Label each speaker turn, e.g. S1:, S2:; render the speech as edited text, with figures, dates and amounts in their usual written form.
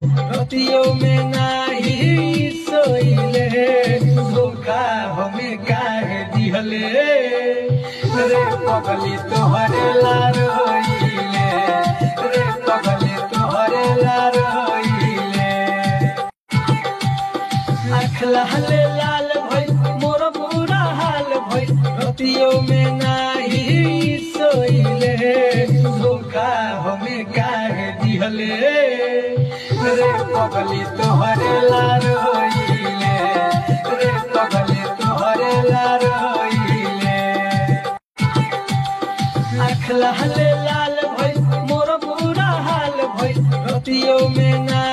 S1: रतियों में नाही सोइले धोखा हमें काहे दिहले रे पगली तोहरे लार होइले रे पगली तोहरे लार होइले आँख लाल लाल भई मोर बुरा हाल भई रतियों में नाही सोइले धोखा हमें काहे दिहले रे पगली तोहरे लार होइले रे पगली तोहरे लार होइले आँख लाल लाल भई मोर बुरा हाल भई रतियों में ना